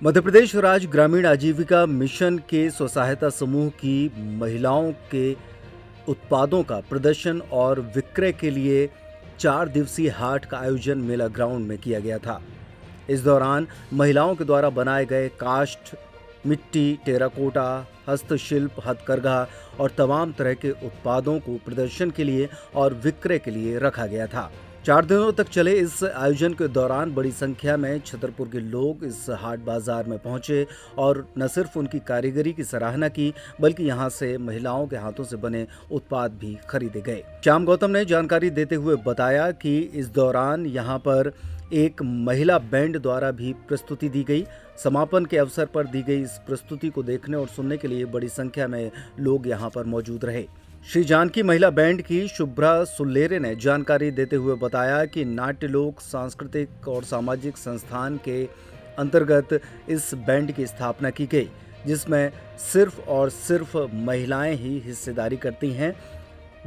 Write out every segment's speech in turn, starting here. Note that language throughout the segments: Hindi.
मध्य प्रदेश राज्य ग्रामीण आजीविका मिशन के स्वसहायता समूह की महिलाओं के उत्पादों का प्रदर्शन और विक्रय के लिए 4 दिवसीय हाट का आयोजन मेला ग्राउंड में किया गया था। इस दौरान महिलाओं के द्वारा बनाए गए काष्ठ, मिट्टी, टेराकोटा, हस्तशिल्प, हथकरघा और तमाम तरह के उत्पादों को प्रदर्शन के लिए और विक्रय के लिए रखा गया था। 4 दिनों तक चले इस आयोजन के दौरान बड़ी संख्या में छतरपुर के लोग इस हाट बाजार में पहुंचे और न सिर्फ उनकी कारीगरी की सराहना की, बल्कि यहां से महिलाओं के हाथों से बने उत्पाद भी खरीदे गए। श्याम गौतम ने जानकारी देते हुए बताया कि इस दौरान यहां पर एक महिला बैंड द्वारा भी प्रस्तुति दी गई। समापन के अवसर पर दी गई इस प्रस्तुति को देखने और सुनने के लिए बड़ी संख्या में लोग यहां पर मौजूद रहे। श्री जानकी महिला बैंड की शुभ्रा सुल्लेरे ने जानकारी देते हुए बताया कि नाट्य लोक सांस्कृतिक और सामाजिक संस्थान के अंतर्गत इस बैंड की स्थापना की गई, जिसमें सिर्फ और सिर्फ महिलाएं ही हिस्सेदारी करती हैं।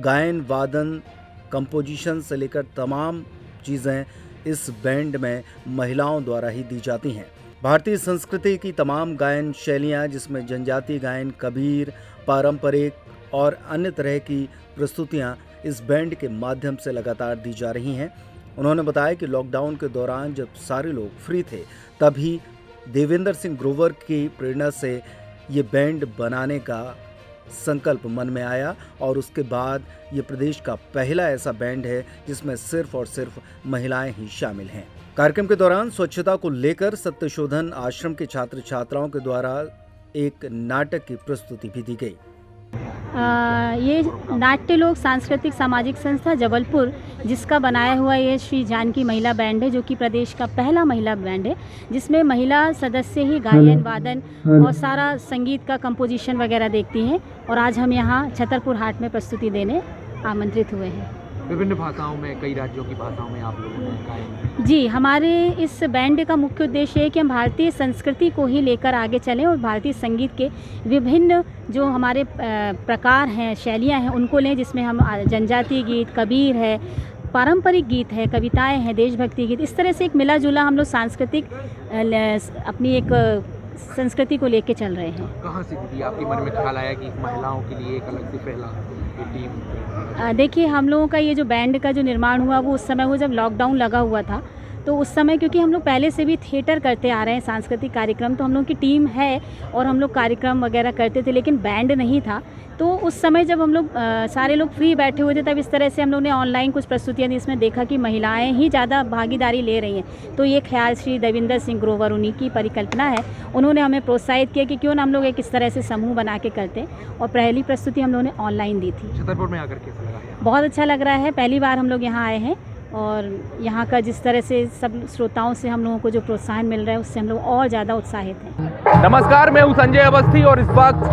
गायन, वादन, कंपोजिशन से लेकर तमाम चीज़ें इस बैंड में महिलाओं द्वारा ही दी जाती हैं। भारतीय संस्कृति की तमाम गायन शैलियाँ, जिसमें जनजातीय गायन, कबीर, पारंपरिक और अन्य तरह की प्रस्तुतियां इस बैंड के माध्यम से लगातार दी जा रही हैं। उन्होंने बताया कि लॉकडाउन के दौरान जब सारे लोग फ्री थे, तभी देवेंद्र सिंह ग्रोवर की प्रेरणा से ये बैंड बनाने का संकल्प मन में आया और उसके बाद ये प्रदेश का पहला ऐसा बैंड है जिसमें सिर्फ और सिर्फ महिलाएं ही शामिल हैं। कार्यक्रम के दौरान स्वच्छता को लेकर सत्यशोधन आश्रम के छात्र छात्राओं के द्वारा एक नाटक की प्रस्तुति भी दी गई। ये नाट्य लोक सांस्कृतिक सामाजिक संस्था जबलपुर, जिसका बनाया हुआ ये श्री जानकी महिला बैंड है, जो कि प्रदेश का पहला महिला बैंड है, जिसमें महिला सदस्य ही गायन, वादन और सारा संगीत का कंपोजिशन वगैरह देखती हैं। और आज हम यहाँ छतरपुर हाट में प्रस्तुति देने आमंत्रित हुए हैं। विभिन्न भाषाओं में, कई राज्यों की भाषाओं में आप लोगों ने गायन। जी, हमारे इस बैंड का मुख्य उद्देश्य है कि हम भारतीय संस्कृति को ही लेकर आगे चलें और भारतीय संगीत के विभिन्न जो हमारे प्रकार हैं, शैलियां हैं, उनको लें, जिसमें हम जनजातीय गीत, कबीर है, पारंपरिक गीत है, कविताएं हैं, देशभक्ति गीत, इस तरह से एक मिला जुला हम लोग सांस्कृतिक अपनी एक संस्कृति को लेके चल रहे हैं। कहाँ से दीदी आपके मन में ख्याल आया कि महिलाओं के लिए एक अलग से पहला टीम? देखिए, हम लोगों का ये जो बैंड का जो निर्माण हुआ वो उस समय वो जब लॉकडाउन लगा हुआ था, तो उस समय क्योंकि हम लोग पहले से भी थिएटर करते आ रहे हैं, सांस्कृतिक कार्यक्रम, तो हम लोग की टीम है और हम लोग कार्यक्रम वगैरह करते थे, लेकिन बैंड नहीं था। तो उस समय जब हम लोग सारे लोग फ्री बैठे हुए थे, तब इस तरह से हम लोग ने ऑनलाइन कुछ प्रस्तुतियाँ दी, इसमें देखा कि महिलाएं ही ज़्यादा भागीदारी ले रही हैं। तो ये ख्याल श्री देवेंद्र सिंह ग्रोवर, उन्हीं की परिकल्पना है। उन्होंने हमें प्रोत्साहित किया कि क्यों ना हम लोग एक इस तरह से समूह बना के करते, और पहली प्रस्तुति हम लोगों ने ऑनलाइन दी थी। छतरपुर में आकर कैसा लगा? बहुत अच्छा लग रहा है, पहली बार हम लोग यहाँ आए हैं और यहाँ का जिस तरह से सब श्रोताओं से हम लोगों को जो प्रोत्साहन मिल रहा है, उससे हम लोग और ज़्यादा उत्साहित हैं। नमस्कार, मैं हूँ संजय अवस्थी और इस वक्त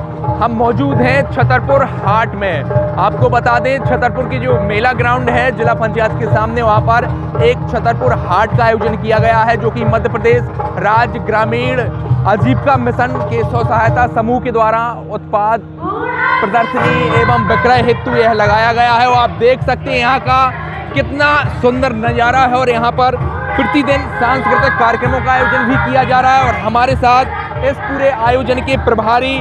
हम मौजूद हैं छतरपुर हाट में। आपको बता दें, छतरपुर की जो मेला ग्राउंड है जिला पंचायत के सामने, वहाँ पर एक छतरपुर हाट का आयोजन किया गया है, जो कि मध्य प्रदेश राज्य ग्रामीण आजीविका मिशन के स्वसहायता समूह के द्वारा उत्पाद प्रदर्शनी एवं विक्रय हेतु यह लगाया गया है। और आप देख सकते हैं यहाँ का कितना सुंदर नज़ारा है और यहाँ पर प्रतिदिन सांस्कृतिक कार्यक्रमों का आयोजन भी किया जा रहा है। और हमारे साथ इस पूरे आयोजन के प्रभारी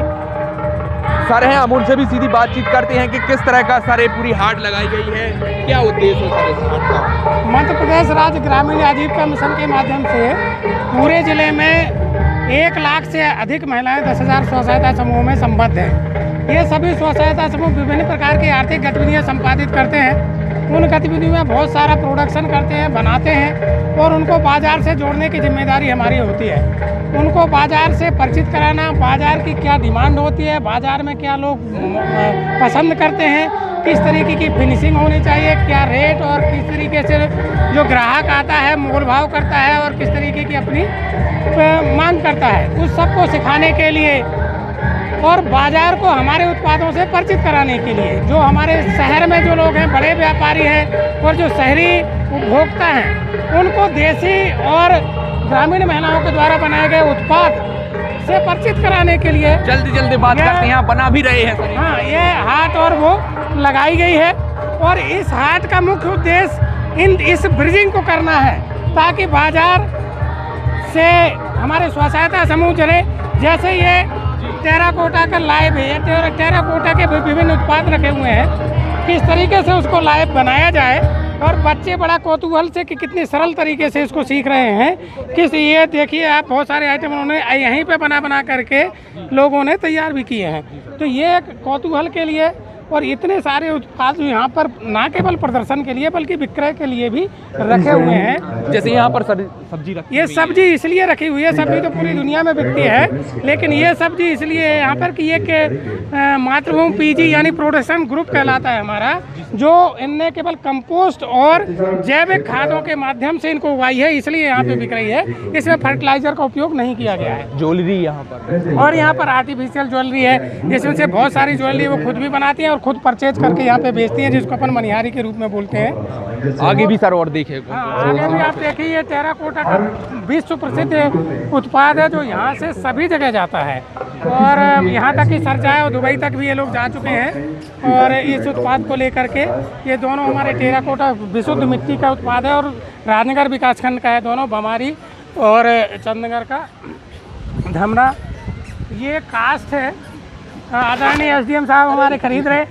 सर हैं, हम उनसे भी सीधी बातचीत करते हैं कि किस तरह का सर पूरी हाट लगाई गई है, क्या उद्देश्य है सर इस हाट का? मध्य प्रदेश राज्य ग्रामीण आजीविका मिशन के माध्यम से पूरे जिले में 1 लाख से अधिक महिलाएं 10,000 स्वसहायता समूह में संबद्ध हैं। ये सभी स्वसहायता समूह विभिन्न प्रकार की आर्थिक गतिविधियां संपादित करते हैं। उन गतिविधियों में बहुत सारा प्रोडक्शन करते हैं, बनाते हैं और उनको बाजार से जोड़ने की जिम्मेदारी हमारी होती है। उनको बाजार से परिचित कराना, बाजार की क्या डिमांड होती है, बाजार में क्या लोग पसंद करते हैं, किस तरीके की फिनिशिंग होनी चाहिए, क्या रेट, और किस तरीके से जो ग्राहक आता है मोल भाव करता है और किस तरीके की अपनी मांग करता है, उस सबको सिखाने के लिए और बाजार को हमारे उत्पादों से परिचित कराने के लिए, जो हमारे शहर में जो लोग हैं, बड़े व्यापारी हैं और जो शहरी उपभोक्ता हैं, उनको देसी और ग्रामीण महिलाओं के द्वारा बनाए गए उत्पाद से परिचित कराने के लिए जल्दी बात करते हैं, यहाँ बना भी रहे हैं सर। हाँ, ये हाट और वो लगाई गई है और इस हाट का मुख्य उद्देश्य इस ब्रिजिंग को करना है, ताकि बाजार से हमारे स्व सहायता समूह चले, जैसे ये टेराकोटा का लाइव है, ये टेराकोटा के विभिन्न उत्पाद रखे हुए हैं, किस तरीके से उसको लाइव बनाया जाए और बच्चे बड़ा कौतूहल से कि कितनी सरल तरीके से इसको सीख रहे हैं। किस ये देखिए आप, बहुत सारे आइटम उन्होंने यहीं पे बना करके लोगों ने तैयार भी किए हैं। तो ये एक कौतूहल के लिए और इतने सारे उत्पाद यहाँ पर ना केवल प्रदर्शन के लिए बल्कि विक्रय के लिए भी रखे हुए हैं। जैसे यहाँ पर सब्जी रखी ये सब्जी इसलिए रखी हुई है, सब्जी तो पूरी दुनिया में बिकती है, लेकिन ये सब्जी इसलिए है यहाँ पर कि ये मातृभूमि पीजी यानी प्रोडक्शन ग्रुप कहलाता है हमारा, जो इनने केवल कंपोस्ट और जैविक खादों के माध्यम से इनको उगाई है, इसलिए यहाँ पे बिक रही है। इसमें फर्टिलाइजर का उपयोग नहीं किया गया है। ज्वेलरी यहाँ पर, और यहाँ पर आर्टिफिशियल ज्वेलरी है, जिसमें से बहुत सारी ज्वेलरी वो खुद भी बनाती हैं और खुद परचेज करके यहाँ पे बेचती हैं, जिसको अपन मनिहारी के रूप में बोलते हैं। आगे भी सर और देखे आगे भी आप देखिए, ये टेराकोटा का विश्व प्रसिद्ध उत्पाद है जो यहाँ से सभी जगह जाता है और यहाँ तक कि सरजाए और दुबई तक भी ये लोग जा चुके हैं। और इस उत्पाद को लेकर के ये दोनों हमारे टेराकोटा विशुद्ध मिट्टी का उत्पाद है और राजनगर विकासखंड का है, दोनों बमारी और चंदनगर का धमरा। ये कास्ट है, आदरणीय एसडीएम साहब हमारे खरीद रहे,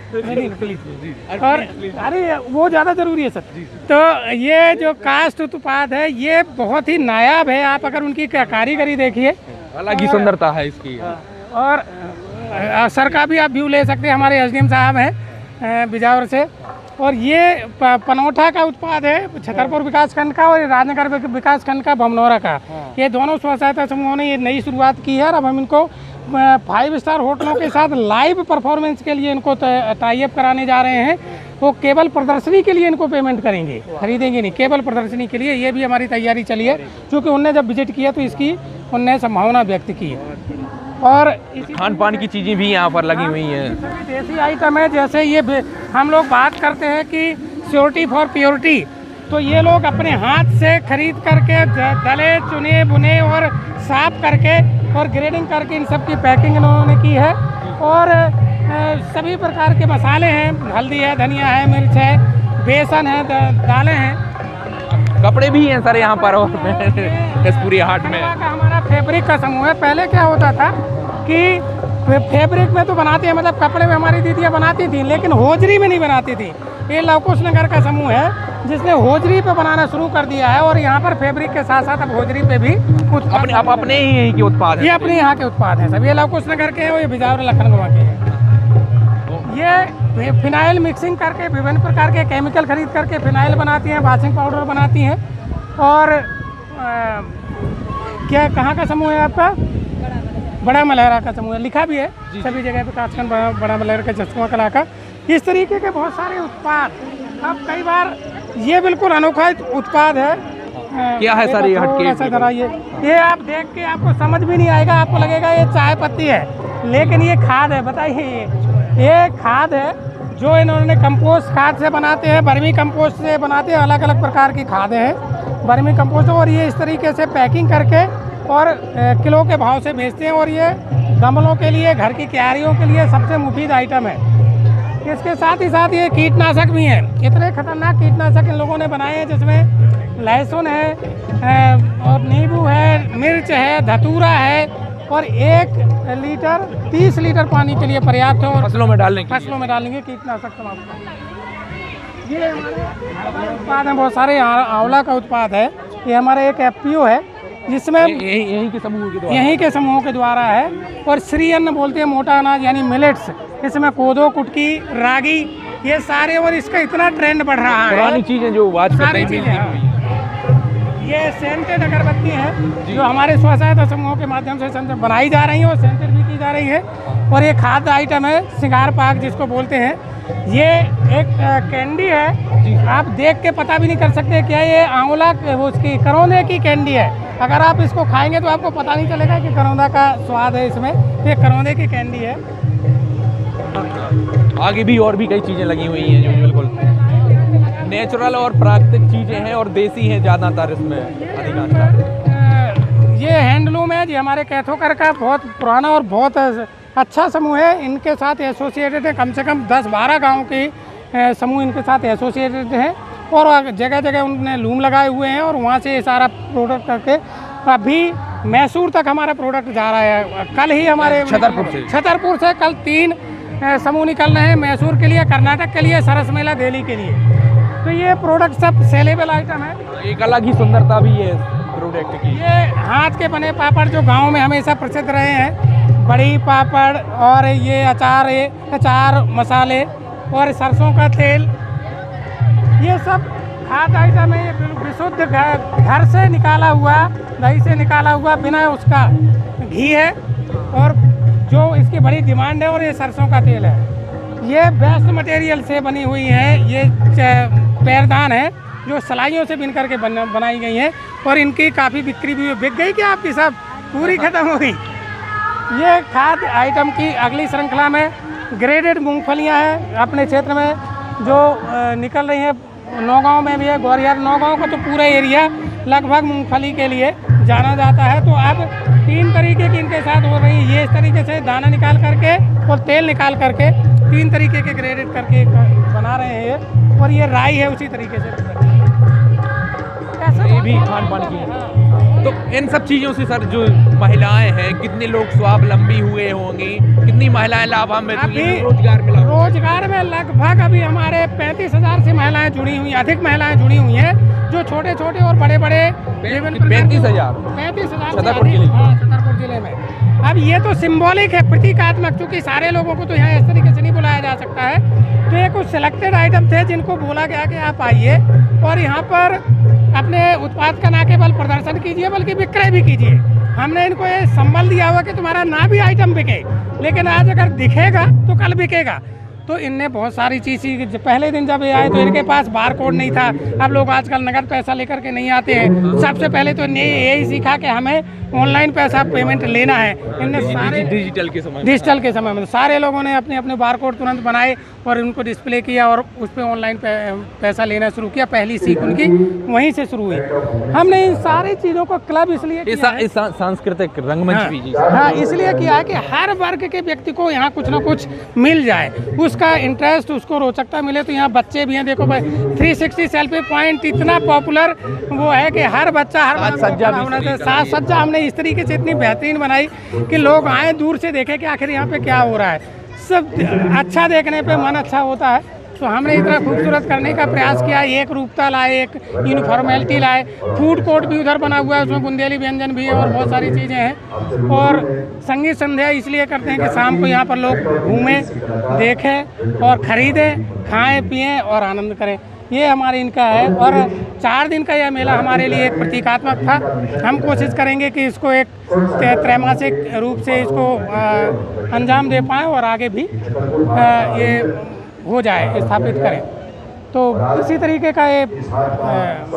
और अरे वो ज़्यादा ज़रूरी है सर। तो ये जो कास्ट उत्पाद है ये बहुत ही नायाब है, आप अगर उनकी कारीगरी देखिए, अलग ही सुंदरता है इसकी। और सर का भी आप व्यू ले सकते हैं, हमारे एसडीएम साहब हैं बिजावर से। और ये पनौठा का उत्पाद है छतरपुर विकासखंड का और राजनगर विकासखंड का भमनौरा का। ये दोनों स्व सहायता समूहों ने ये नई शुरुआत की है और अब हम इनको 5 स्टार होटलों के साथ लाइव परफॉर्मेंस के लिए इनको टाई अप कराने जा रहे हैं। वो केवल प्रदर्शनी के लिए इनको पेमेंट करेंगे, खरीदेंगे नहीं, केवल प्रदर्शनी के लिए। ये भी हमारी तैयारी चली है, क्योंकि उनने जब विजिट किया तो इसकी उनने संभावना व्यक्त की है। और खान पान की चीज़ें भी यहाँ पर लगी हुई हैं, देसी आइटम है। जैसे ये हम लोग बात करते हैं कि श्योरिटी फॉर प्योरिटी, तो ये लोग अपने हाथ से खरीद करके दले चुने बुने और साफ करके और ग्रेडिंग करके इन सब की पैकिंग इन्होंने की है। और सभी प्रकार के मसाले हैं, हल्दी है, धनिया है, मिर्च है, बेसन है, दालें हैं, कपड़े भी हैं सर यहाँ पर। और इस पूरी हाट में हमारा फैब्रिक का समूह है। पहले क्या होता था कि फैब्रिक में तो बनाते हैं, मतलब कपड़े में हमारी दीदियाँ बनाती थी, लेकिन होजरी में नहीं बनाती थी। ये लवकुश नगर का समूह है जिसने होजरी पे बनाना शुरू कर दिया है और यहाँ पर फैब्रिक के साथ साथ अब होजरी पे भी अपने ही के उत्पाद हैं। ये अपने यहाँ के उत्पाद हैं सब। ये लवकुश नगर के हैं और ये बिजावर लखनऊ के हैं। ये फिनाइल मिक्सिंग करके विभिन्न प्रकार के केमिकल खरीद करके फिनाइल बनाती हैं, वॉशिंग पाउडर बनाती हैं। और क्या कहाँ का समूह है आपका? बड़ा मलहरा का समूह है, लिखा भी है सभी जगह पे विकासखंड बड़ा मलहरा का चश्मा कला का। इस तरीके के बहुत सारे उत्पाद। अब कई बार ये बिल्कुल अनोखा उत्पाद है। क्या है सर ये हटके? ये आप देख के आपको समझ भी नहीं आएगा, आपको लगेगा ये चाय पत्ती है, लेकिन ये खाद है। बताइए, ये खाद है जो इन्होंने कंपोस्ट खाद से बनाते हैं, वर्मी कंपोस्ट से बनाते हैं, अलग अलग प्रकार की खादें हैं वर्मी कंपोस्ट। और ये इस तरीके से पैकिंग करके और किलो के भाव से बेचते हैं। और ये गमलों के लिए, घर की क्यारियों के लिए सबसे मुफीद आइटम है। इसके साथ ही साथ ये कीटनाशक भी हैं। इतने खतरनाक कीटनाशक इन लोगों ने बनाए हैं, जिसमें लहसुन है और नींबू है, मिर्च है, धतूरा है और 1 लीटर 30 लीटर पानी के लिए पर्याप्त है। और फसलों में डालेंगे कीटनाशक समाप्त। ये हमारे उत्पाद हैं बहुत सारे। आंवला का उत्पाद है, ये हमारे एक FPO है जिसमें यहीं के समूह के द्वारा है। और श्री अन्न बोलते हैं, मोटा अनाज यानी मिलेट्स। इसमें कोदो, कुटकी, रागी, ये सारे। और इसका इतना ट्रेंड बढ़ रहा है, पुरानी चीज़ें जो सारी चीज़ें। ये सेंटेड अगरबत्ती है जो हमारे स्व सहायता समूहों के माध्यम से बनाई जा रही है और सेंटेड भी की जा रही है। और ये खाद्य आइटम है, सिंगार पाक जिसको बोलते हैं। ये एक कैंडी है, आप देख के पता भी नहीं कर सकते क्या ये आंवला उसकी करौंदे की कैंडी है। अगर आप इसको खाएंगे तो आपको पता नहीं चलेगा कि करौंदा का स्वाद है इसमें। ये करौंदे की कैंडी है। आगे भी और भी कई चीज़ें लगी हुई हैं जो बिल्कुल नेचुरल और प्राकृतिक चीज़ें हैं और देसी हैं ज़्यादातर इसमें अधिकांश। ये हैंडलूम है जी, हमारे कैथोकर का बहुत पुराना और बहुत अच्छा समूह है। इनके साथ एसोसिएटेड है, कम से कम 10-12 गाँव के समूह इनके साथ एसोसिएटेड हैं। और जगह जगह उन्होंने लूम लगाए हुए हैं और वहाँ से ये सारा प्रोडक्ट करके अभी मैसूर तक हमारा प्रोडक्ट जा रहा है। कल ही हमारे छतरपुर से कल 3 समूह निकल रहे हैं, मैसूर के लिए, कर्नाटक के लिए, सरस मेला दिल्ली के लिए। तो ये प्रोडक्ट सब सेलेबल आइटम है। एक अलग ही सुंदरता भी है प्रोडक्ट की। ये हाथ के बने पापड़ जो गांव में हमेशा प्रसिद्ध रहे हैं, बड़ी पापड़ और ये अचार मसाले और सरसों का तेल, ये सब खाद्य आइटम है। ये विशुद्ध घर से निकाला हुआ, दही से निकाला हुआ, बिना उसका घी है और जो इसकी बड़ी डिमांड है। और ये सरसों का तेल है। ये बेस्ट मटेरियल से बनी हुई है। ये पैरदान है जो सलाइयों से बिन करके बनाई गई हैं और इनकी काफ़ी बिक्री भी बिक गई कि आपकी सब पूरी ख़त्म हो गई। ये खाद्य आइटम की अगली श्रृंखला में ग्रेडेड मूंगफलियां हैं अपने क्षेत्र में जो निकल रही हैं। नौगांव में भी है, ग्वालियर नौगांव का तो पूरा एरिया लगभग मूंगफली के लिए जाना जाता है। तो अब 3 तरीके की इनके साथ हो रही है। ये इस तरीके से दाना निकाल करके और तेल निकाल करके 3 तरीके के ग्रेडेड करके बना रहे हैं। और ये राई है उसी तरीके से। ये भी खान पान की। तो इन सब चीज़ों से सर जो महिलाएं हैं, कितने लोग स्वावलंबी हुए होंगे, कितनी महिलाएं लाभान्वित हुई, रोजगार मिला? रोजगार में लगभग अभी हमारे 35,000 से महिलाएं जुड़ी हुई, अधिक महिलाएं जुड़ी हुई हैं जो छोटे छोटे और बड़े बड़े 35,000 छतरपुर जिले में। अब ये तो सिंबॉलिक है, प्रतीकात्मक, क्योंकि सारे लोगों को तो यहाँ इस तरीके से नहीं बुलाया जा सकता है। तो ये कुछ सिलेक्टेड आइटम थे जिनको बोला गया कि आप आइए और यहाँ पर अपने उत्पाद का न केवल प्रदर्शन कीजिए बल्कि विक्रय भी कीजिए। हमने इनको ये संबल दिया हुआ कि तुम्हारा ना भी आइटम बिके, लेकिन आज अगर दिखेगा तो कल बिकेगा। तो इनने बहुत सारी चीज़, पहले दिन जब ये आए तो इनके पास बार कोड नहीं था। अब लोग आजकल नगद पैसा लेकर के नहीं आते हैं। सबसे पहले तो इन्हें यही सीखा कि हमें ऑनलाइन पैसा पेमेंट लेना है। इनने सारे डिजिटल के समय में सारे लोगों ने अपने अपने बार कोड तुरंत बनाए और उनको डिस्प्ले किया और उस पर ऑनलाइन पैसा लेना शुरू किया। पहली सीख उनकी वहीं से शुरू हुई। हमने इन सारी चीज़ों को क्लब इसलिए सांस्कृतिक रंगमंच भी हाँ इसलिए किया है कि हर वर्ग के व्यक्ति को यहाँ कुछ ना कुछ मिल जाए, उसका इंटरेस्ट, उसको रोचकता मिले। तो यहाँ बच्चे भी हैं, देखो भाई 360 सेल्फी पॉइंट इतना पॉपुलर वो है कि हर बच्चा साज सज्जा हमने इस तरीके से इतनी बेहतरीन बनाई कि लोग आए दूर से देखें कि आखिर यहाँ पे क्या हो रहा है। सब अच्छा देखने पे मन अच्छा होता है। तो हमने इतना खूबसूरत करने का प्रयास किया। एक रूपता लाए, एक यूनिफॉर्मेलिटी लाए, फूड कोर्ट भी उधर बना हुआ है, उसमें बुंदेली व्यंजन भी है और बहुत सारी चीज़ें हैं। और संगीत संध्या इसलिए करते हैं कि शाम को यहाँ पर लोग घूमें, देखें और ख़रीदें, खाएं पिएं और आनंद करें। ये हमारे इनका है। और 4 दिन का यह मेला हमारे लिए एक प्रतीकात्मक था। हम कोशिश करेंगे कि इसको एक त्रैमासिक रूप से इसको अंजाम दे पाएँ और आगे भी ये हो जाए, स्थापित करें। तो इसी तरीके का ये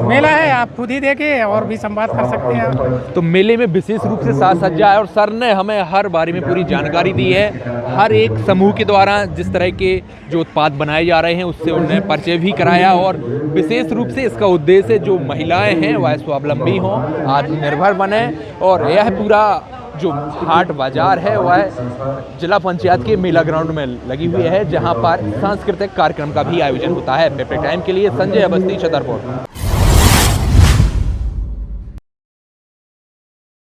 मेला है, आप खुद ही देखिए और भी संवाद कर सकते हैं। तो मेले में विशेष रूप से साज सज्जा है और सर ने हमें हर बारे में पूरी जानकारी दी है। हर एक समूह के द्वारा जिस तरह के जो उत्पाद बनाए जा रहे हैं उससे उन्हें परिचय भी कराया और विशेष रूप से इसका उद्देश्य जो महिलाएं हैं वह स्वावलंबी हों, आत्मनिर्भर बने। और यह पूरा जो हाट बाजार है वह जिला पंचायत के मेला ग्राउंड में लगी हुई है, जहां पर सांस्कृतिक कार्यक्रम का भी आयोजन होता है। पेपर टाइम के लिए संजय अवस्थी, छतरपुर।